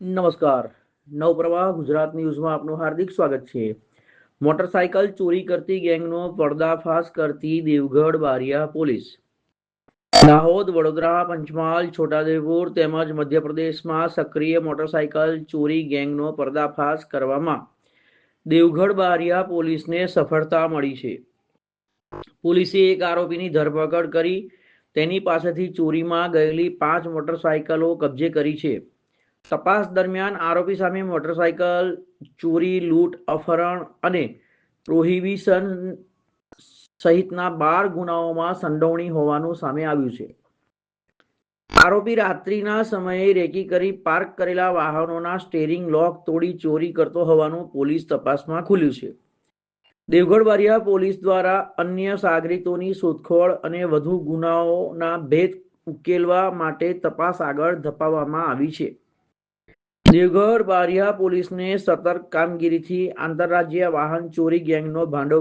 નમસ્કાર. નવપ્રવાહ ગુજરાત ન્યૂઝમાં આપનું હાર્દિક સ્વાગત છે. મોટરસાયકલ ચોરી કરતી ગેંગનો પર્દાફાશ કરતી દેવગઢ બારિયા પોલીસ. દાહોદ, વડોદરા, પંચમહાલ, છોટાઉદેપુર તેમજ મધ્યપ્રદેશમાં સક્રિય મોટરસાયકલ ચોરી ગેંગનો પર્દાફાશ કરવામાં દેવગઢ બારિયા પોલીસને સફળતા મળી છે. પોલીસે એક આરોપીની ધરપકડ કરી તેની પાસેથી ચોરીમાં ગયેલી 5 મોટરસાયકલો કબજે કરી છે. તપાસ દરમિયાન આરોપી સામે મોટરસાયકલ ચોરી, લૂંટ, અપહરણ અને પ્રોહિબિશન સહિતના 12 ગુનાઓમાં સંડોવણી હોવાનું સામે આવ્યું છે. આરોપી રાત્રિના સમયે રેકી કરી પાર્ક કરેલા વાહનોના સ્ટીયરિંગ લોક તોડી ચોરી કરતો હોવાનું પોલીસ તપાસમાં ખુલ્યું છે. દેવગઢ બારિયા પોલીસ દ્વારા અન્ય સાગરીતોની શોધખોળ અને વધુ ગુનાઓના ભેદ ઉકેલવા માટે તપાસ આગળ ધપાવવામાં આવી છે. દેવગઢ બારિયા પોલીસને સતર્ક કામગીરીથી આંતરરાજ્ય વાહન ચોરી ગેંગનો ભાંડો